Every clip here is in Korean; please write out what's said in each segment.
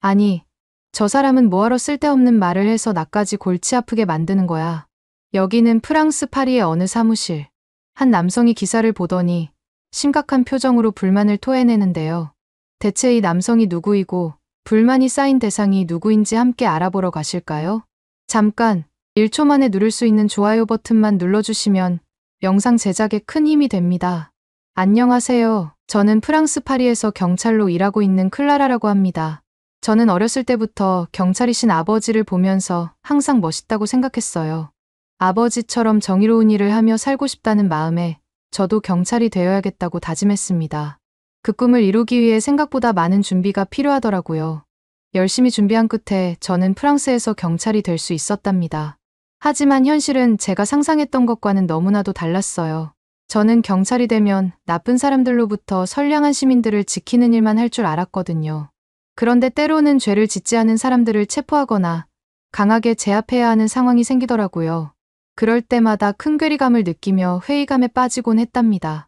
아니, 저 사람은 뭐하러 쓸데없는 말을 해서 나까지 골치 아프게 만드는 거야. 여기는 프랑스 파리의 어느 사무실. 한 남성이 기사를 보더니 심각한 표정으로 불만을 토해내는데요. 대체 이 남성이 누구이고 불만이 쌓인 대상이 누구인지 함께 알아보러 가실까요? 잠깐 1초 만에 누를 수 있는 좋아요 버튼만 눌러주시면 영상 제작에 큰 힘이 됩니다. 안녕하세요. 저는 프랑스 파리에서 경찰로 일하고 있는 클라라라고 합니다. 저는 어렸을 때부터 경찰이신 아버지를 보면서 항상 멋있다고 생각했어요. 아버지처럼 정의로운 일을 하며 살고 싶다는 마음에 저도 경찰이 되어야겠다고 다짐했습니다. 그 꿈을 이루기 위해 생각보다 많은 준비가 필요하더라고요. 열심히 준비한 끝에 저는 프랑스에서 경찰이 될 수 있었답니다. 하지만 현실은 제가 상상했던 것과는 너무나도 달랐어요. 저는 경찰이 되면 나쁜 사람들로부터 선량한 시민들을 지키는 일만 할 줄 알았거든요. 그런데 때로는 죄를 짓지 않은 사람들을 체포하거나 강하게 제압해야 하는 상황이 생기더라고요. 그럴 때마다 큰 괴리감을 느끼며 회의감에 빠지곤 했답니다.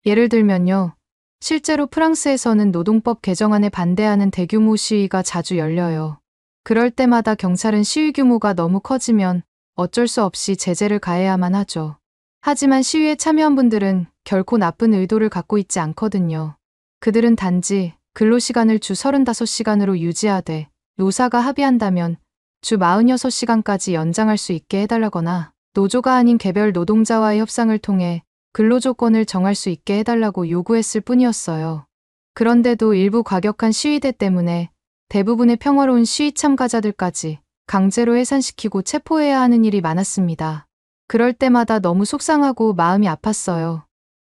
예를 들면요. 실제로 프랑스에서는 노동법 개정안에 반대하는 대규모 시위가 자주 열려요. 그럴 때마다 경찰은 시위 규모가 너무 커지면 어쩔 수 없이 제재를 가해야만 하죠. 하지만 시위에 참여한 분들은 결코 나쁜 의도를 갖고 있지 않거든요. 그들은 단지 근로시간을 주 35시간으로 유지하되 노사가 합의한다면 주 46시간까지 연장할 수 있게 해달라거나 노조가 아닌 개별 노동자와의 협상을 통해 근로조건을 정할 수 있게 해달라고 요구했을 뿐이었어요. 그런데도 일부 과격한 시위대 때문에 대부분의 평화로운 시위 참가자들까지 강제로 해산시키고 체포해야 하는 일이 많았습니다. 그럴 때마다 너무 속상하고 마음이 아팠어요.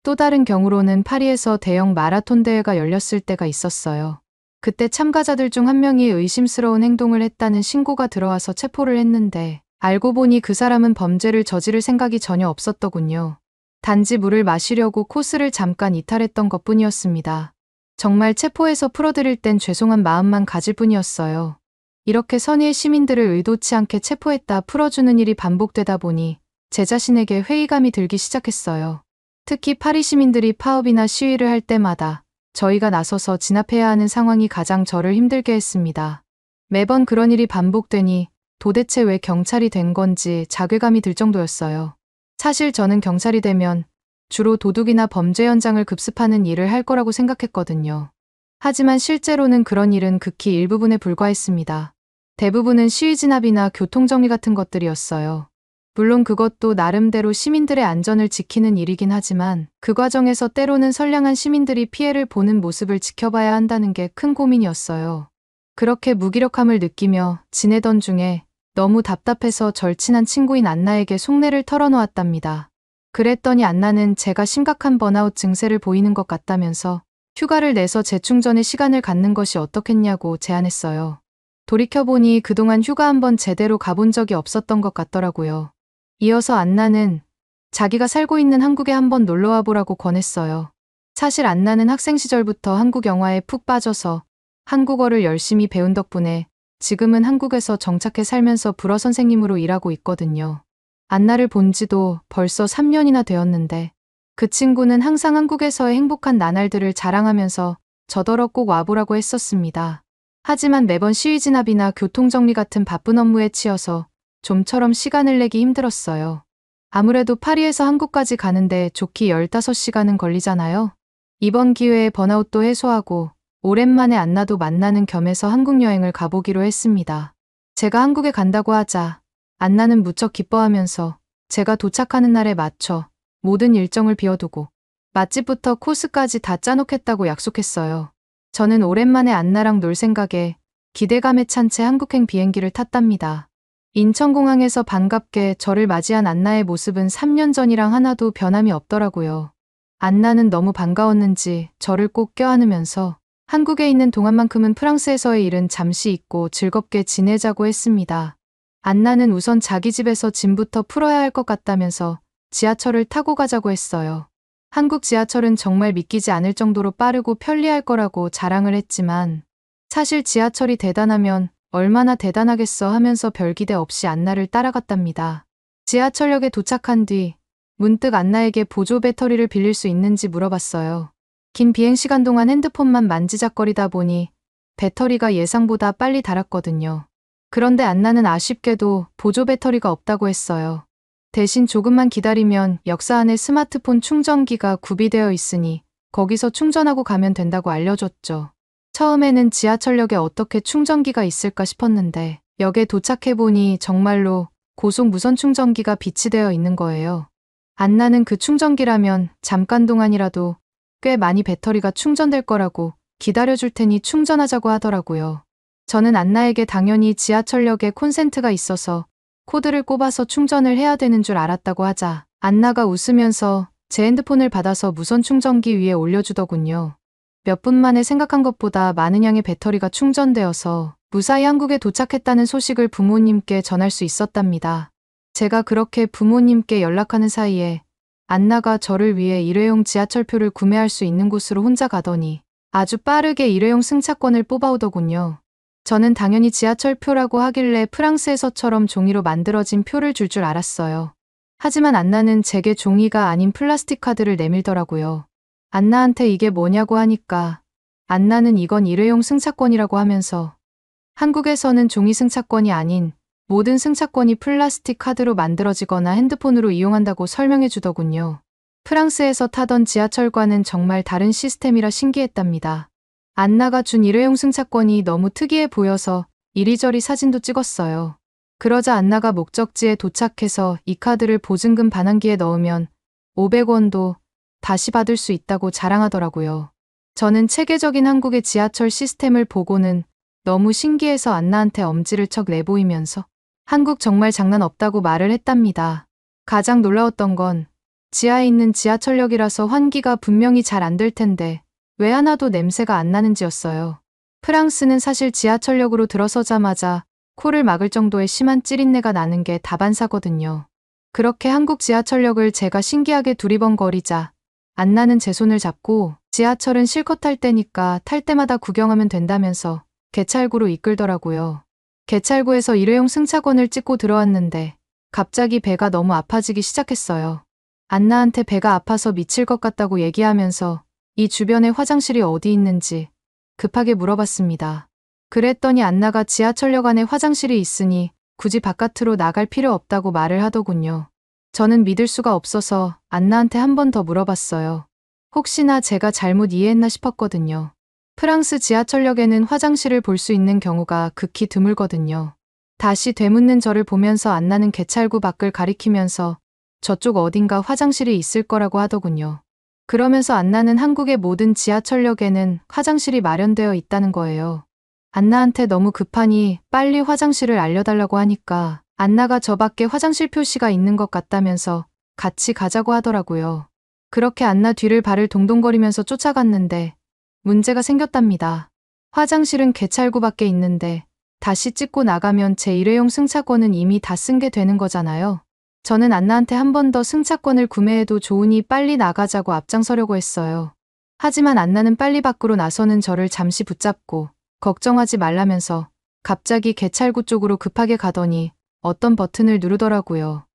또 다른 경우로는 파리에서 대형 마라톤 대회가 열렸을 때가 있었어요. 그때 참가자들 중 한 명이 의심스러운 행동을 했다는 신고가 들어와서 체포를 했는데 알고 보니 그 사람은 범죄를 저지를 생각이 전혀 없었더군요. 단지 물을 마시려고 코스를 잠깐 이탈했던 것뿐이었습니다. 정말 체포해서 풀어드릴 땐 죄송한 마음만 가질 뿐이었어요. 이렇게 선의의 시민들을 의도치 않게 체포했다 풀어주는 일이 반복되다 보니 제 자신에게 회의감이 들기 시작했어요. 특히 파리 시민들이 파업이나 시위를 할 때마다 저희가 나서서 진압해야 하는 상황이 가장 저를 힘들게 했습니다. 매번 그런 일이 반복되니 도대체 왜 경찰이 된 건지 자괴감이 들 정도였어요. 사실 저는 경찰이 되면 주로 도둑이나 범죄 현장을 급습하는 일을 할 거라고 생각했거든요. 하지만 실제로는 그런 일은 극히 일부분에 불과했습니다. 대부분은 시위 진압이나 교통정리 같은 것들이었어요. 물론 그것도 나름대로 시민들의 안전을 지키는 일이긴 하지만 그 과정에서 때로는 선량한 시민들이 피해를 보는 모습을 지켜봐야 한다는 게 큰 고민이었어요. 그렇게 무기력함을 느끼며 지내던 중에 너무 답답해서 절친한 친구인 안나에게 속내를 털어놓았답니다. 그랬더니 안나는 제가 심각한 번아웃 증세를 보이는 것 같다면서 휴가를 내서 재충전의 시간을 갖는 것이 어떻겠냐고 제안했어요. 돌이켜보니 그동안 휴가 한번 제대로 가본 적이 없었던 것 같더라고요. 이어서 안나는 자기가 살고 있는 한국에 한번 놀러와 보라고 권했어요. 사실 안나는 학생 시절부터 한국 영화에 푹 빠져서 한국어를 열심히 배운 덕분에 지금은 한국에서 정착해 살면서 불어 선생님으로 일하고 있거든요. 안나를 본 지도 벌써 3년이나 되었는데 그 친구는 항상 한국에서의 행복한 나날들을 자랑하면서 저더러 꼭 와보라고 했었습니다. 하지만 매번 시위 진압이나 교통정리 같은 바쁜 업무에 치여서 좀처럼 시간을 내기 힘들었어요. 아무래도 파리에서 한국까지 가는데 좋기 15시간은 걸리잖아요. 이번 기회에 번아웃도 해소하고 오랜만에 안나도 만나는 겸해서 한국 여행을 가보기로 했습니다. 제가 한국에 간다고 하자 안나는 무척 기뻐하면서 제가 도착하는 날에 맞춰 모든 일정을 비워두고 맛집부터 코스까지 다 짜놓겠다고 약속했어요. 저는 오랜만에 안나랑 놀 생각에 기대감에 찬 채 한국행 비행기를 탔답니다. 인천공항에서 반갑게 저를 맞이한 안나의 모습은 3년 전이랑 하나도 변함이 없더라고요. 안나는 너무 반가웠는지 저를 꼭 껴안으면서 한국에 있는 동안만큼은 프랑스에서의 일은 잠시 잊고 즐겁게 지내자고 했습니다. 안나는 우선 자기 집에서 짐부터 풀어야 할 것 같다면서 지하철을 타고 가자고 했어요. 한국 지하철은 정말 믿기지 않을 정도로 빠르고 편리할 거라고 자랑을 했지만 사실 지하철이 대단하면 얼마나 대단하겠어 하면서 별기대 없이 안나를 따라갔답니다. 지하철역에 도착한 뒤 문득 안나에게 보조 배터리를 빌릴 수 있는지 물어봤어요. 긴 비행시간 동안 핸드폰만 만지작거리다 보니 배터리가 예상보다 빨리 닳았거든요. 그런데 안나는 아쉽게도 보조 배터리가 없다고 했어요. 대신 조금만 기다리면 역사 안에 스마트폰 충전기가 구비되어 있으니 거기서 충전하고 가면 된다고 알려줬죠. 처음에는 지하철역에 어떻게 충전기가 있을까 싶었는데 역에 도착해보니 정말로 고속 무선 충전기가 비치되어 있는 거예요. 안나는 그 충전기라면 잠깐 동안이라도 꽤 많이 배터리가 충전될 거라고 기다려줄 테니 충전하자고 하더라고요. 저는 안나에게 당연히 지하철역에 콘센트가 있어서 코드를 꼽아서 충전을 해야 되는 줄 알았다고 하자 안나가 웃으면서 제 핸드폰을 받아서 무선 충전기 위에 올려주더군요. 몇 분 만에 생각한 것보다 많은 양의 배터리가 충전되어서 무사히 한국에 도착했다는 소식을 부모님께 전할 수 있었답니다. 제가 그렇게 부모님께 연락하는 사이에 안나가 저를 위해 일회용 지하철표를 구매할 수 있는 곳으로 혼자 가더니 아주 빠르게 일회용 승차권을 뽑아오더군요. 저는 당연히 지하철표라고 하길래 프랑스에서처럼 종이로 만들어진 표를 줄 줄 알았어요. 하지만 안나는 제게 종이가 아닌 플라스틱 카드를 내밀더라고요. 안나한테 이게 뭐냐고 하니까 안나는 이건 일회용 승차권이라고 하면서 한국에서는 종이 승차권이 아닌 모든 승차권이 플라스틱 카드로 만들어지거나 핸드폰으로 이용한다고 설명해 주더군요. 프랑스에서 타던 지하철과는 정말 다른 시스템이라 신기했답니다. 안나가 준 일회용 승차권이 너무 특이해 보여서 이리저리 사진도 찍었어요. 그러자 안나가 목적지에 도착해서 이 카드를 보증금 반환기에 넣으면 500원도 다시 받을 수 있다고 자랑하더라고요. 저는 체계적인 한국의 지하철 시스템을 보고는 너무 신기해서 안나한테 엄지를 척 내보이면서 한국 정말 장난 없다고 말을 했답니다. 가장 놀라웠던 건 지하에 있는 지하철역이라서 환기가 분명히 잘 안 될 텐데 왜 하나도 냄새가 안 나는지였어요. 프랑스는 사실 지하철역으로 들어서자마자 코를 막을 정도의 심한 찌린내가 나는 게 다반사거든요. 그렇게 한국 지하철역을 제가 신기하게 두리번거리자 안나는 제 손을 잡고 지하철은 실컷 탈 때니까 탈 때마다 구경하면 된다면서 개찰구로 이끌더라고요. 개찰구에서 일회용 승차권을 찍고 들어왔는데 갑자기 배가 너무 아파지기 시작했어요. 안나한테 배가 아파서 미칠 것 같다고 얘기하면서 이 주변에 화장실이 어디 있는지 급하게 물어봤습니다. 그랬더니 안나가 지하철역 안에 화장실이 있으니 굳이 바깥으로 나갈 필요 없다고 말을 하더군요. 저는 믿을 수가 없어서 안나한테 한 번 더 물어봤어요. 혹시나 제가 잘못 이해했나 싶었거든요. 프랑스 지하철역에는 화장실을 볼 수 있는 경우가 극히 드물거든요. 다시 되묻는 저를 보면서 안나는 개찰구 밖을 가리키면서 저쪽 어딘가 화장실이 있을 거라고 하더군요. 그러면서 안나는 한국의 모든 지하철역에는 화장실이 마련되어 있다는 거예요. 안나한테 너무 급하니 빨리 화장실을 알려달라고 하니까 안나가 저 밖에 화장실 표시가 있는 것 같다면서 같이 가자고 하더라고요. 그렇게 안나 뒤를 발을 동동거리면서 쫓아갔는데 문제가 생겼답니다. 화장실은 개찰구 밖에 있는데 다시 찍고 나가면 제 일회용 승차권은 이미 다 쓴 게 되는 거잖아요. 저는 안나한테 한 번 더 승차권을 구매해도 좋으니 빨리 나가자고 앞장서려고 했어요. 하지만 안나는 빨리 밖으로 나서는 저를 잠시 붙잡고 걱정하지 말라면서 갑자기 개찰구 쪽으로 급하게 가더니 어떤 버튼을 누르더라고요.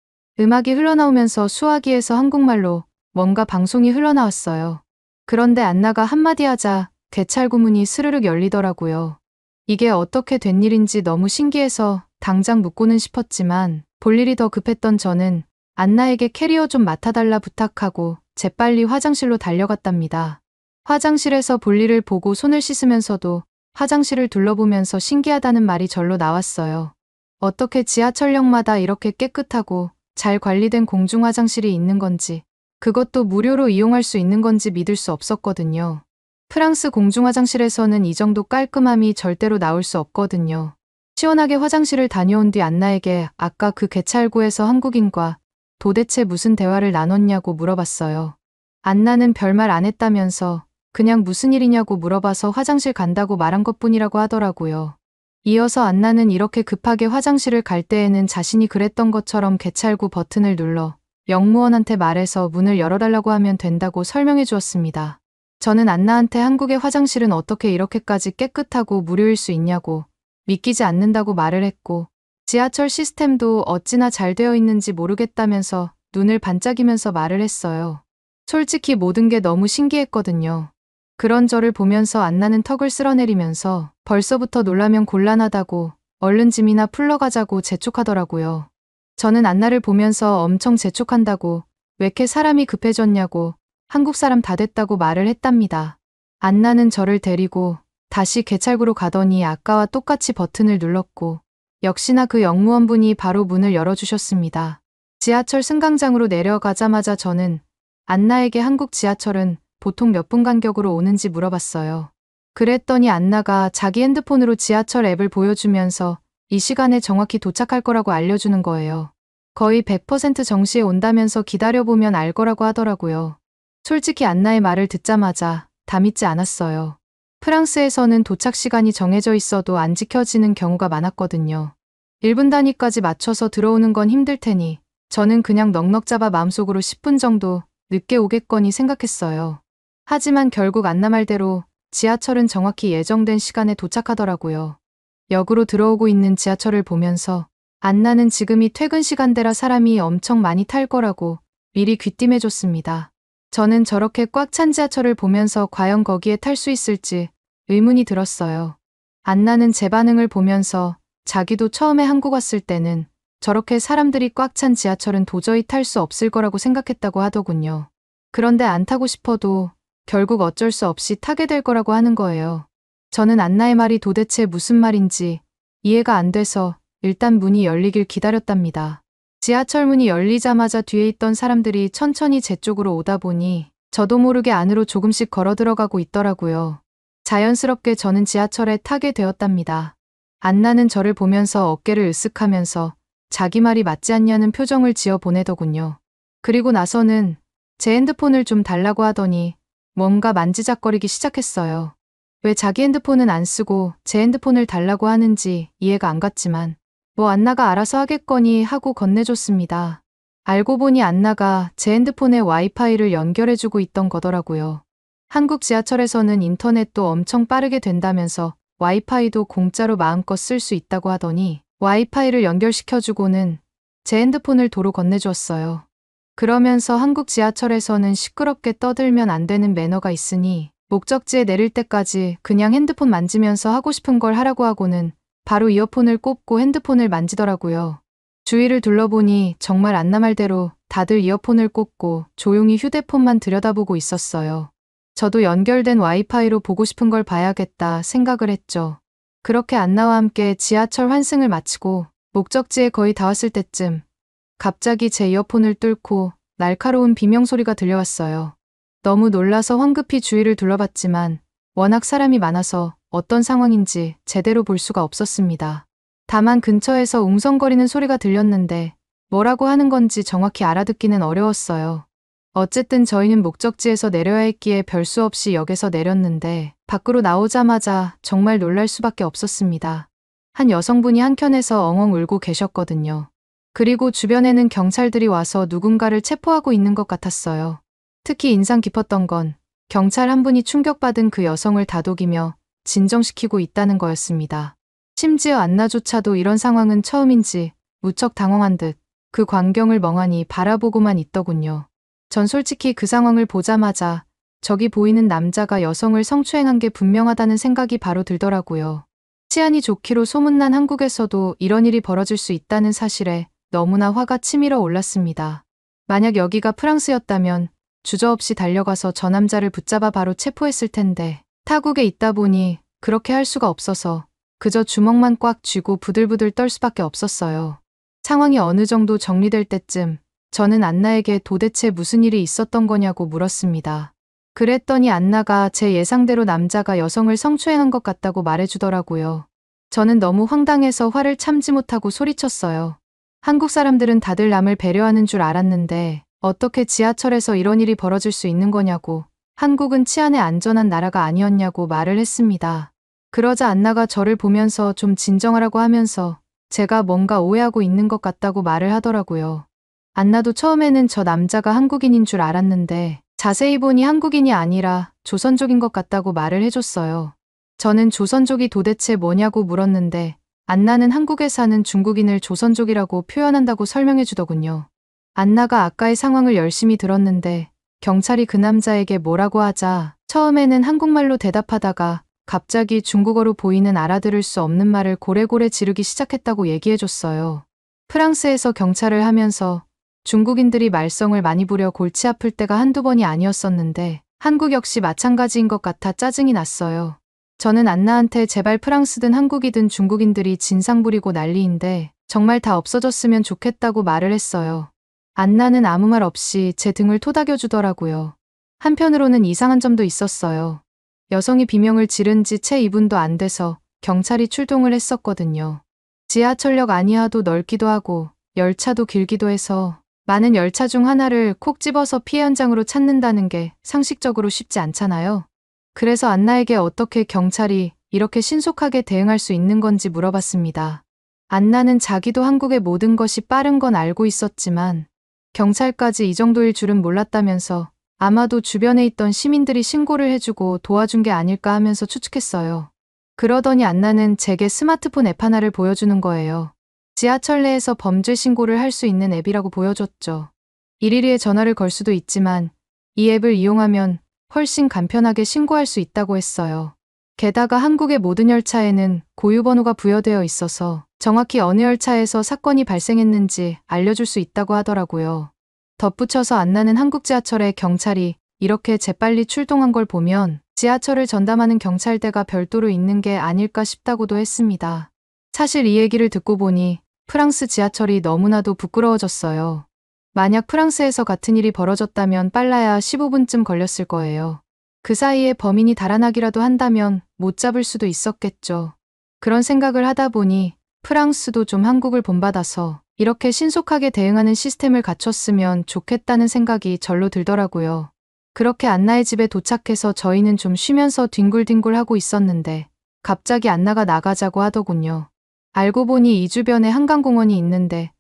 음악이 흘러나오면서 수화기에서 한국말로 뭔가 방송이 흘러나왔어요. 그런데 안나가 한마디 하자 개찰구 문이 스르륵 열리더라고요. 이게 어떻게 된 일인지 너무 신기해서 당장 묻고는 싶었지만 볼 일이 더 급했던 저는 안나에게 캐리어 좀 맡아달라 부탁하고 재빨리 화장실로 달려갔답니다. 화장실에서 볼일을 보고 손을 씻으면서도 화장실을 둘러보면서 신기하다는 말이 절로 나왔어요. 어떻게 지하철역마다 이렇게 깨끗하고 잘 관리된 공중 화장실이 있는 건지, 그것도 무료로 이용할 수 있는 건지 믿을 수 없었거든요. 프랑스 공중 화장실에서는 이 정도 깔끔함이 절대로 나올 수 없거든요. 시원하게 화장실을 다녀온 뒤 안나에게 아까 그 개찰구에서 한국인과 도대체 무슨 대화를 나눴냐고 물어봤어요. 안나는 별말 안 했다면서 그냥 무슨 일이냐고 물어봐서 화장실 간다고 말한 것뿐이라고 하더라고요. 이어서 안나는 이렇게 급하게 화장실을 갈 때에는 자신이 그랬던 것처럼 개찰구 버튼을 눌러 영무원한테 말해서 문을 열어달라고 하면 된다고 설명해 주었습니다. 저는 안나한테 한국의 화장실은 어떻게 이렇게까지 깨끗하고 무료일 수 있냐고 믿기지 않는다고 말을 했고, 지하철 시스템도 어찌나 잘 되어 있는지 모르겠다면서 눈을 반짝이면서 말을 했어요. 솔직히 모든 게 너무 신기했거든요. 그런 저를 보면서 안나는 턱을 쓸어내리면서 벌써부터 놀라면 곤란하다고 얼른 짐이나 풀러 가자고 재촉하더라고요. 저는 안나를 보면서 엄청 재촉한다고 왜 이렇게 사람이 급해졌냐고 한국 사람 다 됐다고 말을 했답니다. 안나는 저를 데리고 다시 개찰구로 가더니 아까와 똑같이 버튼을 눌렀고 역시나 그 영무원분이 바로 문을 열어주셨습니다. 지하철 승강장으로 내려가자마자 저는 안나에게 한국 지하철은 보통 몇 분 간격으로 오는지 물어봤어요. 그랬더니 안나가 자기 핸드폰으로 지하철 앱을 보여주면서 이 시간에 정확히 도착할 거라고 알려주는 거예요. 거의 100% 정시에 온다면서 기다려보면 알 거라고 하더라고요. 솔직히 안나의 말을 듣자마자 다 믿지 않았어요. 프랑스에서는 도착 시간이 정해져 있어도 안 지켜지는 경우가 많았거든요. 1분 단위까지 맞춰서 들어오는 건 힘들 테니 저는 그냥 넉넉 잡아 마음속으로 10분 정도 늦게 오겠거니 생각했어요. 하지만 결국 안나 말대로 지하철은 정확히 예정된 시간에 도착하더라고요. 역으로 들어오고 있는 지하철을 보면서 안나는 지금이 퇴근 시간대라 사람이 엄청 많이 탈 거라고 미리 귀띔해줬습니다. 저는 저렇게 꽉 찬 지하철을 보면서 과연 거기에 탈 수 있을지 의문이 들었어요. 안나는 제 반응을 보면서 자기도 처음에 한국 왔을 때는 저렇게 사람들이 꽉 찬 지하철은 도저히 탈 수 없을 거라고 생각했다고 하더군요. 그런데 안 타고 싶어도 결국 어쩔 수 없이 타게 될 거라고 하는 거예요. 저는 안나의 말이 도대체 무슨 말인지 이해가 안 돼서 일단 문이 열리길 기다렸답니다. 지하철 문이 열리자마자 뒤에 있던 사람들이 천천히 제 쪽으로 오다 보니 저도 모르게 안으로 조금씩 걸어 들어가고 있더라고요. 자연스럽게 저는 지하철에 타게 되었답니다. 안나는 저를 보면서 어깨를 으쓱하면서 자기 말이 맞지 않냐는 표정을 지어 보내더군요. 그리고 나서는 제 핸드폰을 좀 달라고 하더니 뭔가 만지작거리기 시작했어요. 왜 자기 핸드폰은 안 쓰고 제 핸드폰을 달라고 하는지 이해가 안 갔지만 뭐 안나가 알아서 하겠거니 하고 건네줬습니다. 알고 보니 안나가 제 핸드폰에 와이파이를 연결해주고 있던 거더라고요. 한국 지하철에서는 인터넷도 엄청 빠르게 된다면서 와이파이도 공짜로 마음껏 쓸 수 있다고 하더니 와이파이를 연결시켜주고는 제 핸드폰을 도로 건네주었어요. 그러면서 한국 지하철에서는 시끄럽게 떠들면 안 되는 매너가 있으니 목적지에 내릴 때까지 그냥 핸드폰 만지면서 하고 싶은 걸 하라고 하고는 바로 이어폰을 꼽고 핸드폰을 만지더라고요. 주위를 둘러보니 정말 안나 말대로 다들 이어폰을 꽂고 조용히 휴대폰만 들여다보고 있었어요. 저도 연결된 와이파이로 보고 싶은 걸 봐야겠다 생각을 했죠. 그렇게 안나와 함께 지하철 환승을 마치고 목적지에 거의 다 왔을 때쯤 갑자기 제 이어폰을 뚫고 날카로운 비명소리가 들려왔어요. 너무 놀라서 황급히 주위를 둘러봤지만 워낙 사람이 많아서 어떤 상황인지 제대로 볼 수가 없었습니다. 다만 근처에서 웅성거리는 소리가 들렸는데 뭐라고 하는 건지 정확히 알아듣기는 어려웠어요. 어쨌든 저희는 목적지에서 내려야 했기에 별수 없이 역에서 내렸는데 밖으로 나오자마자 정말 놀랄 수밖에 없었습니다. 한 여성분이 한켠에서 엉엉 울고 계셨거든요. 그리고 주변에는 경찰들이 와서 누군가를 체포하고 있는 것 같았어요. 특히 인상 깊었던 건 경찰 한 분이 충격받은 그 여성을 다독이며 진정시키고 있다는 거였습니다. 심지어 안나조차도 이런 상황은 처음인지 무척 당황한 듯 그 광경을 멍하니 바라보고만 있더군요. 전 솔직히 그 상황을 보자마자 저기 보이는 남자가 여성을 성추행한 게 분명하다는 생각이 바로 들더라고요. 치안이 좋기로 소문난 한국에서도 이런 일이 벌어질 수 있다는 사실에 너무나 화가 치밀어 올랐습니다. 만약 여기가 프랑스였다면 주저없이 달려가서 저 남자를 붙잡아 바로 체포했을 텐데 타국에 있다 보니 그렇게 할 수가 없어서 그저 주먹만 꽉 쥐고 부들부들 떨 수밖에 없었어요. 상황이 어느 정도 정리될 때쯤 저는 안나에게 도대체 무슨 일이 있었던 거냐고 물었습니다. 그랬더니 안나가 제 예상대로 남자가 여성을 성추행한 것 같다고 말해주더라고요. 저는 너무 황당해서 화를 참지 못하고 소리쳤어요. 한국 사람들은 다들 남을 배려하는 줄 알았는데 어떻게 지하철에서 이런 일이 벌어질 수 있는 거냐고, 한국은 치안에 안전한 나라가 아니었냐고 말을 했습니다. 그러자 안나가 저를 보면서 좀 진정하라고 하면서 제가 뭔가 오해하고 있는 것 같다고 말을 하더라고요. 안나도 처음에는 저 남자가 한국인인 줄 알았는데 자세히 보니 한국인이 아니라 조선족인 것 같다고 말을 해줬어요. 저는 조선족이 도대체 뭐냐고 물었는데 안나는 한국에 사는 중국인을 조선족이라고 표현한다고 설명해 주더군요. 안나가 아까의 상황을 열심히 들었는데 경찰이 그 남자에게 뭐라고 하자 처음에는 한국말로 대답하다가 갑자기 중국어로 보이는 알아들을 수 없는 말을 고래고래 지르기 시작했다고 얘기해줬어요. 프랑스에서 경찰을 하면서 중국인들이 말썽을 많이 부려 골치 아플 때가 한두 번이 아니었었는데 한국 역시 마찬가지인 것 같아 짜증이 났어요. 저는 안나한테 제발 프랑스든 한국이든 중국인들이 진상 부리고 난리인데 정말 다 없어졌으면 좋겠다고 말을 했어요. 안나는 아무 말 없이 제 등을 토닥여주더라고요. 한편으로는 이상한 점도 있었어요. 여성이 비명을 지른 지 채 2분도 안 돼서 경찰이 출동을 했었거든요. 지하철역 안이하도 넓기도 하고 열차도 길기도 해서 많은 열차 중 하나를 콕 집어서 피해 현장으로 찾는다는 게 상식적으로 쉽지 않잖아요. 그래서 안나에게 어떻게 경찰이 이렇게 신속하게 대응할 수 있는 건지 물어봤습니다. 안나는 자기도 한국의 모든 것이 빠른 건 알고 있었지만 경찰까지 이 정도일 줄은 몰랐다면서 아마도 주변에 있던 시민들이 신고를 해주고 도와준 게 아닐까 하면서 추측했어요. 그러더니 안나는 제게 스마트폰 앱 하나를 보여주는 거예요. 지하철 내에서 범죄 신고를 할 수 있는 앱이라고 보여줬죠. 112에 전화를 걸 수도 있지만 이 앱을 이용하면 훨씬 간편하게 신고할 수 있다고 했어요. 게다가 한국의 모든 열차에는 고유번호가 부여되어 있어서 정확히 어느 열차에서 사건이 발생했는지 알려줄 수 있다고 하더라고요. 덧붙여서 안나는 한국 지하철에 경찰이 이렇게 재빨리 출동한 걸 보면 지하철을 전담하는 경찰대가 별도로 있는 게 아닐까 싶다고도 했습니다. 사실 이 얘기를 듣고 보니 프랑스 지하철이 너무나도 부끄러워졌어요. 만약 프랑스에서 같은 일이 벌어졌다면 빨라야 15분쯤 걸렸을 거예요. 그 사이에 범인이 달아나기라도 한다면 못 잡을 수도 있었겠죠. 그런 생각을 하다 보니 프랑스도 좀 한국을 본받아서 이렇게 신속하게 대응하는 시스템을 갖췄으면 좋겠다는 생각이 절로 들더라고요. 그렇게 안나의 집에 도착해서 저희는 좀 쉬면서 뒹굴뒹굴 하고 있었는데 갑자기 안나가 나가자고 하더군요. 알고 보니 이 주변에 한강공원이 있는데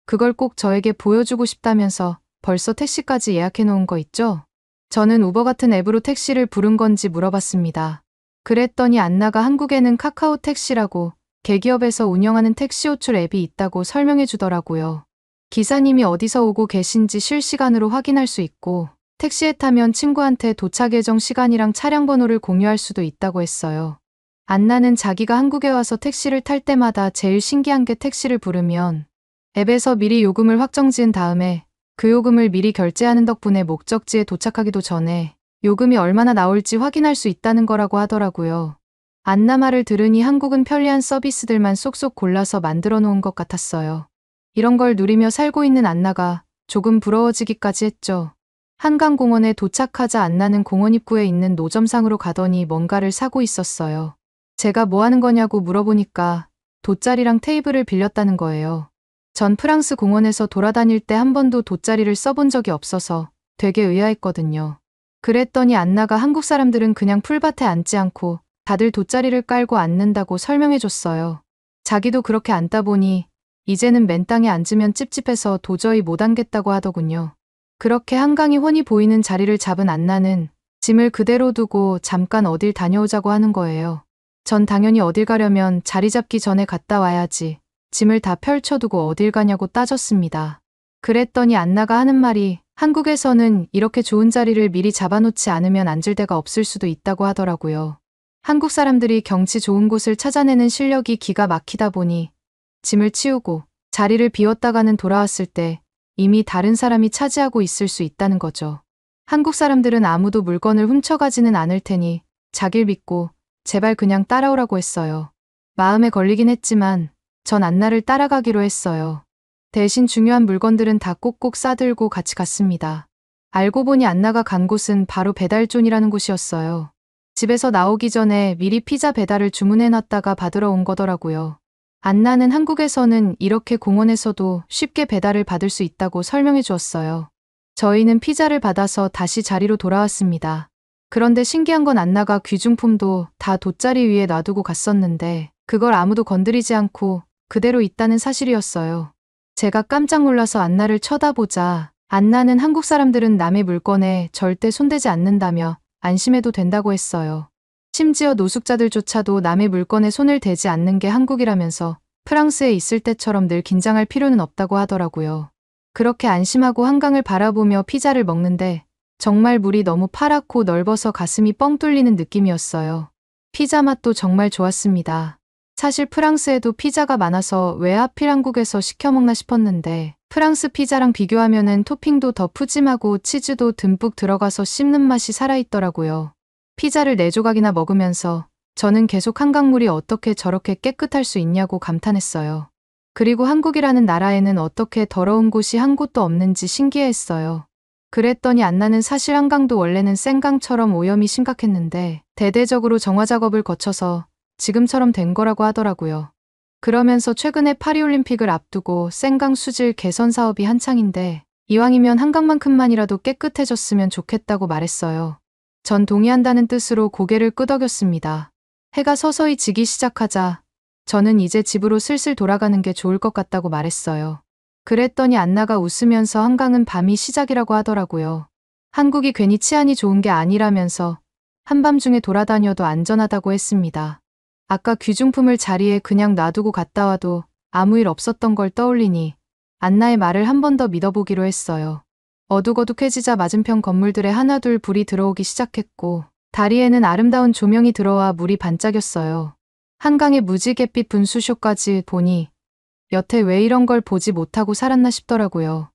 그걸 꼭 저에게 보여주고 싶다면서 벌써 택시까지 예약해 놓은 거 있죠? 저는 우버 같은 앱으로 택시를 부른 건지 물어봤습니다. 그랬더니 안나가 한국에는 카카오 택시라고 대기업에서 운영하는 택시 호출 앱이 있다고 설명해 주더라고요. 기사님이 어디서 오고 계신지 실시간으로 확인할 수 있고 택시에 타면 친구한테 도착 예정 시간이랑 차량 번호를 공유할 수도 있다고 했어요. 안나는 자기가 한국에 와서 택시를 탈 때마다 제일 신기한 게 택시를 부르면 앱에서 미리 요금을 확정 지은 다음에 그 요금을 미리 결제하는 덕분에 목적지에 도착하기도 전에 요금이 얼마나 나올지 확인할 수 있다는 거라고 하더라고요. 안나 말을 들으니 한국은 편리한 서비스들만 쏙쏙 골라서 만들어 놓은 것 같았어요. 이런 걸 누리며 살고 있는 안나가 조금 부러워지기까지 했죠. 한강공원에 도착하자 안나는 공원 입구에 있는 노점상으로 가더니 뭔가를 사고 있었어요. 제가 뭐 하는 거냐고 물어보니까 돗자리랑 테이블을 빌렸다는 거예요. 전 프랑스 공원에서 돌아다닐 때 한 번도 돗자리를 써본 적이 없어서 되게 의아했거든요. 그랬더니 안나가 한국 사람들은 그냥 풀밭에 앉지 않고 다들 돗자리를 깔고 앉는다고 설명해줬어요. 자기도 그렇게 앉다 보니 이제는 맨땅에 앉으면 찝찝해서 도저히 못 앉겠다고 하더군요. 그렇게 한강이 훤히 보이는 자리를 잡은 안나는 짐을 그대로 두고 잠깐 어딜 다녀오자고 하는 거예요. 전 당연히 어딜 가려면 자리 잡기 전에 갔다 와야지. 짐을 다 펼쳐두고 어딜 가냐고 따졌습니다. 그랬더니 안나가 하는 말이 한국에서는 이렇게 좋은 자리를 미리 잡아놓지 않으면 앉을 데가 없을 수도 있다고 하더라고요. 한국 사람들이 경치 좋은 곳을 찾아내는 실력이 기가 막히다 보니 짐을 치우고 자리를 비웠다가는 돌아왔을 때 이미 다른 사람이 차지하고 있을 수 있다는 거죠. 한국 사람들은 아무도 물건을 훔쳐가지는 않을 테니 자길 믿고 제발 그냥 따라오라고 했어요. 마음에 걸리긴 했지만 전 안나를 따라가기로 했어요. 대신 중요한 물건들은 다 꼭꼭 싸들고 같이 갔습니다. 알고 보니 안나가 간 곳은 바로 배달존이라는 곳이었어요. 집에서 나오기 전에 미리 피자 배달을 주문해놨다가 받으러 온 거더라고요. 안나는 한국에서는 이렇게 공원에서도 쉽게 배달을 받을 수 있다고 설명해 주었어요. 저희는 피자를 받아서 다시 자리로 돌아왔습니다. 그런데 신기한 건 안나가 귀중품도 다 돗자리 위에 놔두고 갔었는데 그걸 아무도 건드리지 않고 그대로 있다는 사실이었어요. 제가 깜짝 놀라서 안나를 쳐다보자 안나는 한국 사람들은 남의 물건에 절대 손대지 않는다며 안심해도 된다고 했어요. 심지어 노숙자들조차도 남의 물건에 손을 대지 않는 게 한국이라면서 프랑스에 있을 때처럼 늘 긴장할 필요는 없다고 하더라고요. 그렇게 안심하고 한강을 바라보며 피자를 먹는데 정말 물이 너무 파랗고 넓어서 가슴이 뻥 뚫리는 느낌이었어요. 피자 맛도 정말 좋았습니다. 사실 프랑스에도 피자가 많아서 왜 하필 한국에서 시켜 먹나 싶었는데 프랑스 피자랑 비교하면은 토핑도 더 푸짐하고 치즈도 듬뿍 들어가서 씹는 맛이 살아있더라고요. 피자를 4조각이나 먹으면서 저는 계속 한강물이 어떻게 저렇게 깨끗할 수 있냐고 감탄했어요. 그리고 한국이라는 나라에는 어떻게 더러운 곳이 한 곳도 없는지 신기해했어요. 그랬더니 안나는 사실 한강도 원래는 생강처럼 오염이 심각했는데 대대적으로 정화 작업을 거쳐서 지금처럼 된 거라고 하더라고요. 그러면서 최근에 파리올림픽을 앞두고 생강 수질 개선 사업이 한창인데 이왕이면 한강만큼만이라도 깨끗해졌으면 좋겠다고 말했어요. 전 동의한다는 뜻으로 고개를 끄덕였습니다. 해가 서서히 지기 시작하자 저는 이제 집으로 슬슬 돌아가는 게 좋을 것 같다고 말했어요. 그랬더니 안나가 웃으면서 한강은 밤이 시작이라고 하더라고요. 한국이 괜히 치안이 좋은 게 아니라면서 한밤중에 돌아다녀도 안전하다고 했습니다. 아까 귀중품을 자리에 그냥 놔두고 갔다 와도 아무 일 없었던 걸 떠올리니 안나의 말을 한 번 더 믿어보기로 했어요. 어둑어둑해지자 맞은편 건물들에 하나둘 불이 들어오기 시작했고 다리에는 아름다운 조명이 들어와 물이 반짝였어요. 한강의 무지갯빛 분수쇼까지 보니 여태 왜 이런 걸 보지 못하고 살았나 싶더라고요.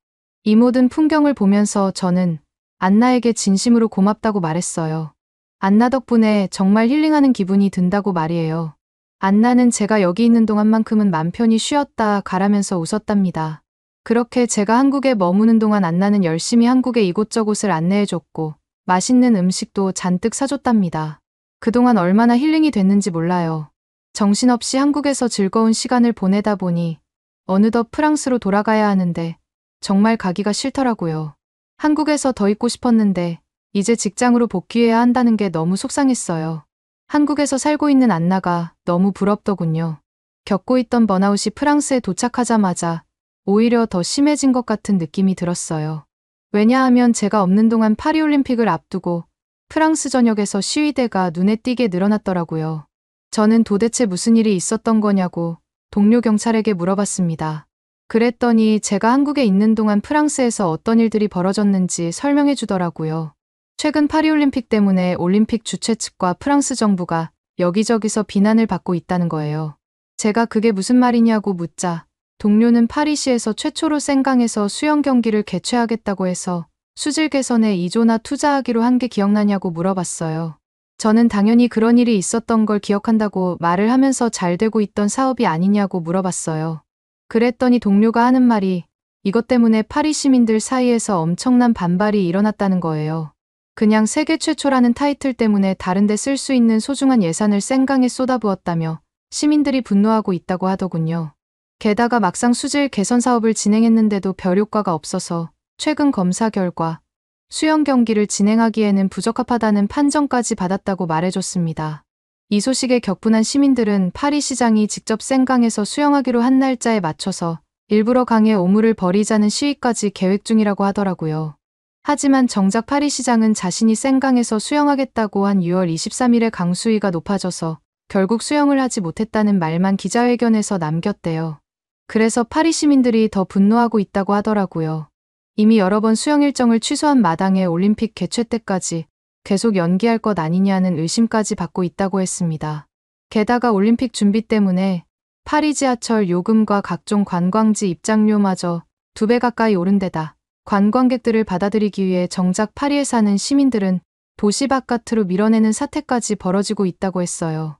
이 모든 풍경을 보면서 저는 안나에게 진심으로 고맙다고 말했어요. 안나 덕분에 정말 힐링하는 기분이 든다고 말이에요. 안나는 제가 여기 있는 동안만큼은 맘 편히 쉬었다 가라면서 웃었답니다. 그렇게 제가 한국에 머무는 동안 안나는 열심히 한국의 이곳저곳을 안내해줬고 맛있는 음식도 잔뜩 사줬답니다. 그동안 얼마나 힐링이 됐는지 몰라요. 정신없이 한국에서 즐거운 시간을 보내다 보니 어느덧 프랑스로 돌아가야 하는데 정말 가기가 싫더라고요. 한국에서 더 있고 싶었는데 이제 직장으로 복귀해야 한다는 게 너무 속상했어요. 한국에서 살고 있는 안나가 너무 부럽더군요. 겪고 있던 번아웃이 프랑스에 도착하자마자 오히려 더 심해진 것 같은 느낌이 들었어요. 왜냐하면 제가 없는 동안 파리올림픽을 앞두고 프랑스 전역에서 시위대가 눈에 띄게 늘어났더라고요. 저는 도대체 무슨 일이 있었던 거냐고 동료 경찰에게 물어봤습니다. 그랬더니 제가 한국에 있는 동안 프랑스에서 어떤 일들이 벌어졌는지 설명해 주더라고요. 최근 파리올림픽 때문에 올림픽 주최 측과 프랑스 정부가 여기저기서 비난을 받고 있다는 거예요. 제가 그게 무슨 말이냐고 묻자 동료는 파리시에서 최초로 생강에서 수영 경기를 개최하겠다고 해서 수질 개선에 2조나 투자하기로 한 게 기억나냐고 물어봤어요. 저는 당연히 그런 일이 있었던 걸 기억한다고 말을 하면서 잘 되고 있던 사업이 아니냐고 물어봤어요. 그랬더니 동료가 하는 말이 이것 때문에 파리 시민들 사이에서 엄청난 반발이 일어났다는 거예요. 그냥 세계 최초라는 타이틀 때문에 다른 데 쓸 수 있는 소중한 예산을 생강에 쏟아부었다며 시민들이 분노하고 있다고 하더군요. 게다가 막상 수질 개선 사업을 진행했는데도 별 효과가 없어서 최근 검사 결과 수영 경기를 진행하기에는 부적합하다는 판정까지 받았다고 말해줬습니다. 이 소식에 격분한 시민들은 파리 시장이 직접 생강에서 수영하기로 한 날짜에 맞춰서 일부러 강에 오물을 버리자는 시위까지 계획 중이라고 하더라고요. 하지만 정작 파리 시장은 자신이 생강에서 수영하겠다고 한 6월 23일에 강수위가 높아져서 결국 수영을 하지 못했다는 말만 기자회견에서 남겼대요. 그래서 파리 시민들이 더 분노하고 있다고 하더라고요. 이미 여러 번 수영 일정을 취소한 마당에 올림픽 개최 때까지 계속 연기할 것 아니냐는 의심까지 받고 있다고 했습니다. 게다가 올림픽 준비 때문에 파리 지하철 요금과 각종 관광지 입장료마저 2배 가까이 오른 데다 관광객들을 받아들이기 위해 정작 파리에 사는 시민들은 도시 바깥으로 밀어내는 사태까지 벌어지고 있다고 했어요.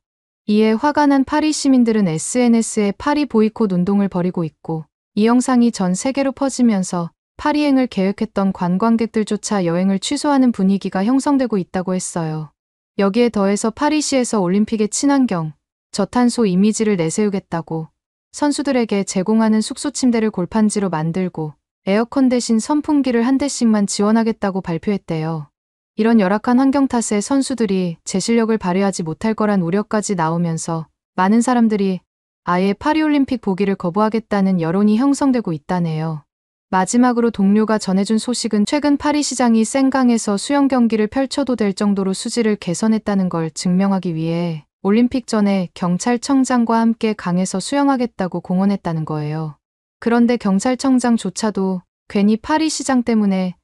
이에 화가 난 파리 시민들은 SNS에 파리 보이콧 운동을 벌이고 있고 이 영상이 전 세계로 퍼지면서 파리행을 계획했던 관광객들조차 여행을 취소하는 분위기가 형성되고 있다고 했어요. 여기에 더해서 파리시에서 올림픽의 친환경, 저탄소 이미지를 내세우겠다고 선수들에게 제공하는 숙소 침대를 골판지로 만들고 에어컨 대신 선풍기를 한 대씩만 지원하겠다고 발표했대요. 이런 열악한 환경 탓에 선수들이 제 실력을 발휘하지 못할 거란 우려까지 나오면서 많은 사람들이 아예 파리올림픽 보기를 거부하겠다는 여론이 형성되고 있다네요. 마지막으로 동료가 전해준 소식은 최근 파리 시장이 생강에서 수영 경기를 펼쳐도 될 정도로 수질을 개선했다는 걸 증명하기 위해 올림픽 전에 경찰청장과 함께 강에서 수영하겠다고 공언했다는 거예요. 그런데 경찰청장조차도 괜히 파리 시장 때문에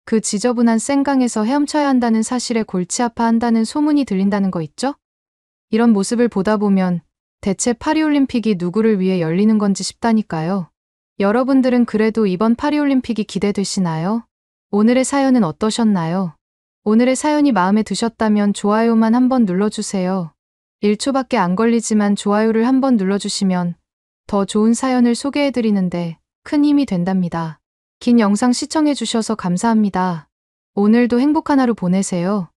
그 지저분한 생강에서 헤엄쳐야 한다는 사실에 골치 아파한다는 소문이 들린다는 거 있죠? 이런 모습을 보다 보면 대체 파리올림픽이 누구를 위해 열리는 건지 싶다니까요. 여러분들은 그래도 이번 파리올림픽이 기대되시나요? 오늘의 사연은 어떠셨나요? 오늘의 사연이 마음에 드셨다면 좋아요만 한번 눌러주세요. 1초밖에 안 걸리지만 좋아요를 한번 눌러주시면 더 좋은 사연을 소개해드리는데 큰 힘이 된답니다. 긴 영상 시청해주셔서 감사합니다. 오늘도 행복한 하루 보내세요.